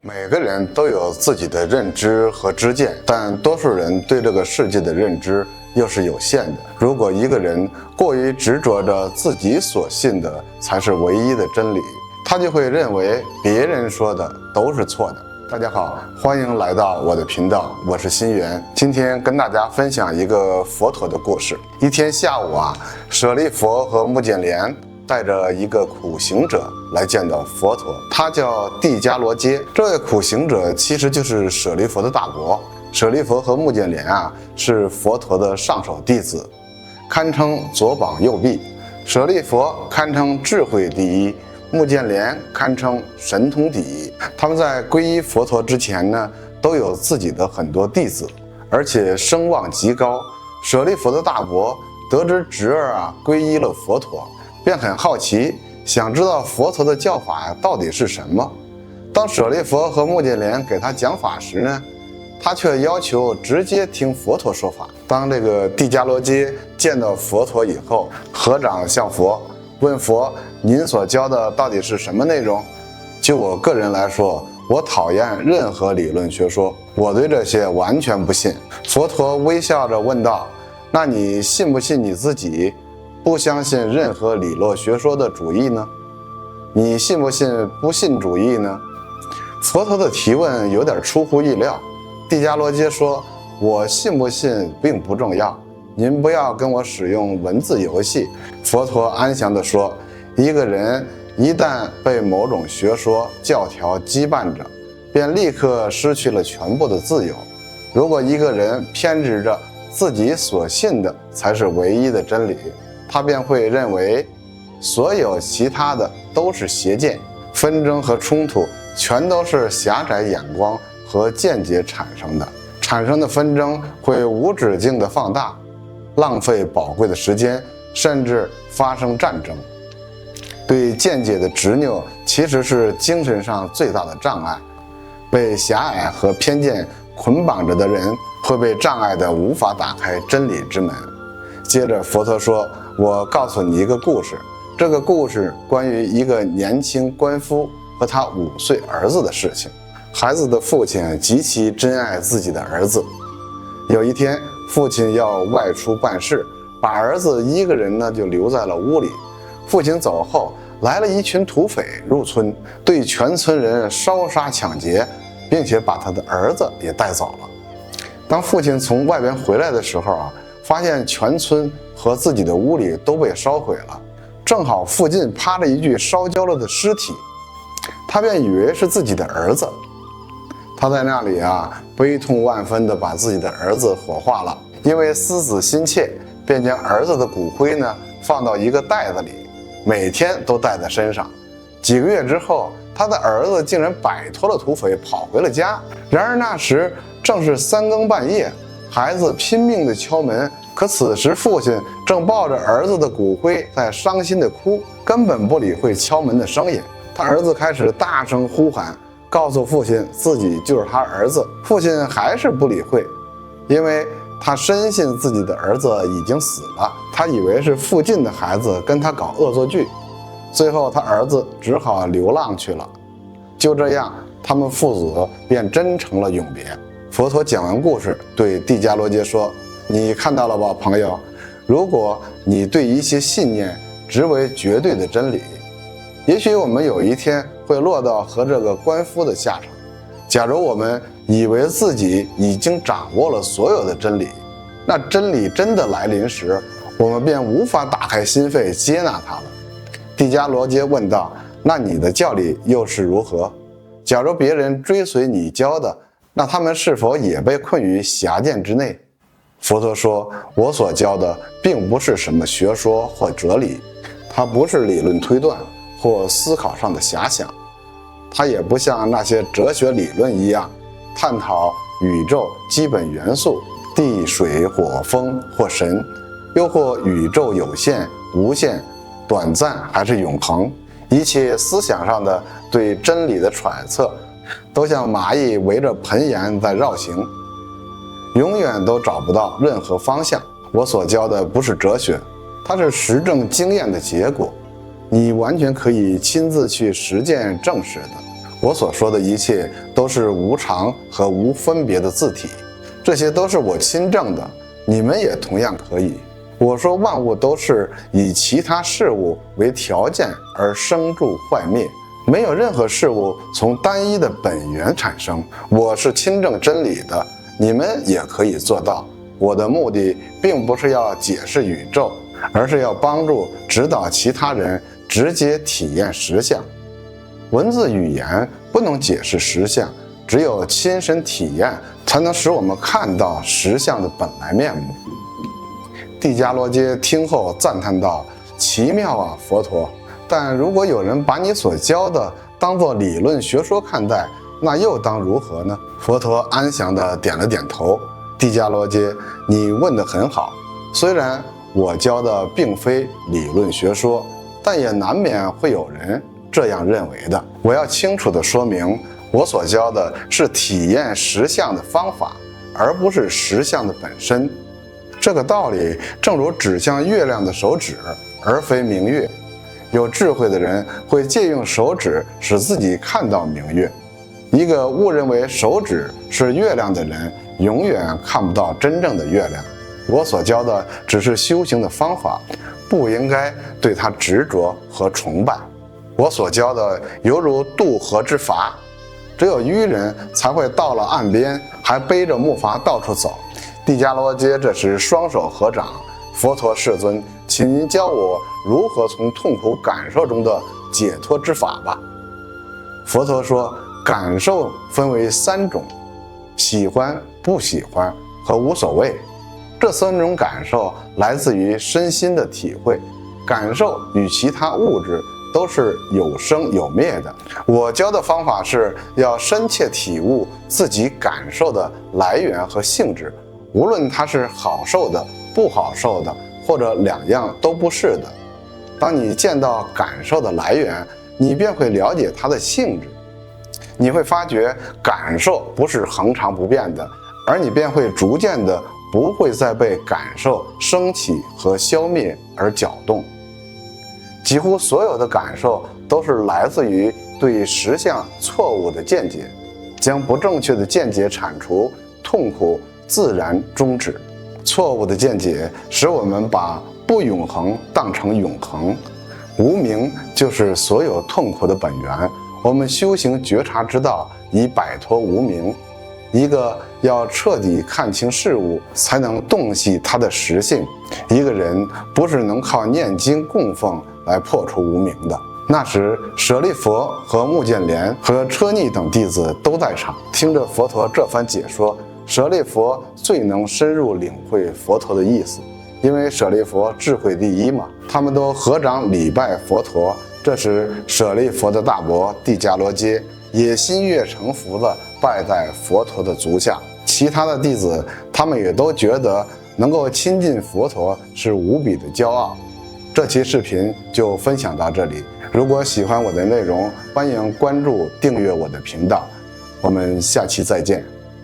每个人都有自己的认知和知见，但多数人对这个世界的认知又是有限的。如果一个人过于执着着自己所信的才是唯一的真理，他就会认为别人说的都是错的。大家好，欢迎来到我的频道，我是心源。今天跟大家分享一个佛陀的故事。一天下午舍利弗和目犍连带着一个苦行者来见到佛陀，他叫帝迦罗揭。这位苦行者其实就是舍利弗的大伯。舍利弗和目犍连是佛陀的上首弟子，堪称左膀右臂。舍利弗堪称智慧第一，目犍连堪称神通第一。他们在皈依佛陀之前呢，都有自己的很多弟子，而且声望极高。舍利弗的大伯得知侄儿皈依了佛陀，便很好奇，想知道佛陀的教法到底是什么。当舍利弗和目犍连给他讲法时呢，他却要求直接听佛陀说法。当这个帝迦罗揭见到佛陀以后，合掌向佛，问佛：您所教的到底是什么内容？就我个人来说，我讨厌任何理论学说，我对这些完全不信。佛陀微笑着问道：那你信不信你自己不相信任何理论学说的主义呢？你信不信不信主义呢？佛陀的提问有点出乎意料。帝迦罗揭说：我信不信并不重要，您不要跟我使用文字游戏。佛陀安详地说：一个人一旦被某种学说教条羁绊着，便立刻失去了全部的自由。如果一个人偏执着自己所信的才是唯一的真理，他便会认为所有其他的都是邪见。纷争和冲突全都是狭窄眼光和见解产生的，产生的纷争会无止境的放大，浪费宝贵的时间，甚至发生战争。对见解的执拗其实是精神上最大的障碍。被狭隘和偏见捆绑着的人会被障碍的无法打开真理之门。接着佛陀说：我告诉你一个故事，这个故事关于一个年轻官夫和他5岁儿子的事情。孩子的父亲极其珍爱自己的儿子。有一天，父亲要外出办事，把儿子一个人就留在了屋里。父亲走后，来了一群土匪入村，对全村人烧杀抢劫，并且把他的儿子也带走了。当父亲从外边回来的时候发现全村和自己的屋里都被烧毁了，正好附近趴着一具烧焦了的尸体，他便以为是自己的儿子。他在那里悲痛万分地把自己的儿子火化了。因为思子心切，便将儿子的骨灰放到一个袋子里，每天都带在身上。几个月之后，他的儿子竟然摆脱了土匪，跑回了家。然而那时正是3更半夜，孩子拼命地敲门，可此时父亲正抱着儿子的骨灰在伤心地哭，根本不理会敲门的声音。他儿子开始大声呼喊，告诉父亲自己就是他儿子。父亲还是不理会，因为他深信自己的儿子已经死了，他以为是附近的孩子跟他搞恶作剧。最后他儿子只好流浪去了。就这样，他们父子便真成了永别。佛陀讲完故事，对帝迦罗揭说：你看到了吧，朋友，如果你对一些信念执为绝对的真理，也许我们有一天会落到和这个官夫的下场。假如我们以为自己已经掌握了所有的真理，那真理真的来临时，我们便无法打开心扉接纳它了。帝迦罗揭问道：那你的教理又是如何？假如别人追随你教的，那他们是否也被困于狭见之内？佛陀说：我所教的并不是什么学说或哲理，它不是理论推断或思考上的遐想，它也不像那些哲学理论一样探讨宇宙基本元素地水火风或神，又或宇宙有限无限短暂还是永恒。一切思想上的对真理的揣测都像蚂蚁围着盆沿在绕行，永远都找不到任何方向。我所教的不是哲学，它是实证经验的结果，你完全可以亲自去实践证实的。我所说的一切都是无常和无分别的自体，这些都是我亲证的，你们也同样可以。我说万物都是以其他事物为条件而生住坏灭，没有任何事物从单一的本源产生。我是亲证真理的，你们也可以做到。我的目的并不是要解释宇宙，而是要帮助指导其他人直接体验实相。文字语言不能解释实相，只有亲身体验才能使我们看到实相的本来面目。帝迦罗揭听后赞叹道：奇妙啊，佛陀！但如果有人把你所教的当作理论学说看待，那又当如何呢？佛陀安详地点了点头。帝迦罗揭，你问得很好。虽然我教的并非理论学说，但也难免会有人这样认为的。我要清楚地说明，我所教的是体验实相的方法，而不是实相的本身。这个道理正如指向月亮的手指，而非明月。有智慧的人会借用手指使自己看到明月。一个误认为手指是月亮的人，永远看不到真正的月亮。我所教的只是修行的方法，不应该对它执着和崇拜。我所教的犹如渡河之筏，只有愚人才会到了岸边还背着木筏到处走。帝迦罗揭这时双手合掌：佛陀世尊，请您教我如何从痛苦感受中的解脱之法吧。佛陀说，感受分为3种：喜欢、不喜欢和无所谓。这3种感受来自于身心的体会，感受与其他物质都是有生有灭的。我教的方法是要深切体悟自己感受的来源和性质，无论它是好受的、不好受的，或者2样都不是的。当你见到感受的来源，你便会了解它的性质。你会发觉感受不是恒常不变的，而你便会逐渐的不会再被感受升起和消灭而搅动。几乎所有的感受都是来自于对实相错误的见解，将不正确的见解铲除，痛苦自然终止。错误的见解使我们把不永恒当成永恒，无明就是所有痛苦的本源。我们修行觉察之道，以摆脱无明。一个要彻底看清事物，才能洞悉它的实性。一个人不是能靠念经供奉来破除无明的。那时舍利弗和目犍连和车尼等弟子都在场，听着佛陀这番解说，舍利弗最能深入领会佛陀的意思，因为舍利弗智慧第一嘛。他们都合掌礼拜佛陀。这时舍利弗的大伯帝迦罗揭也心悦诚服地拜在佛陀的足下。其他的弟子他们也都觉得能够亲近佛陀是无比的骄傲。这期视频就分享到这里，如果喜欢我的内容，欢迎关注订阅我的频道，我们下期再见。